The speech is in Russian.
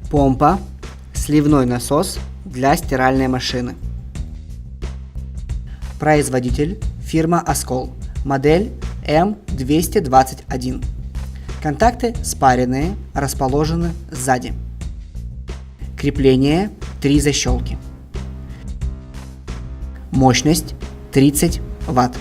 Помпа, сливной насос для стиральной машины. Производитель фирма Оскол, модель М221. Контакты спаренные, расположены сзади. Крепление 3 защелки. Мощность 30 Вт.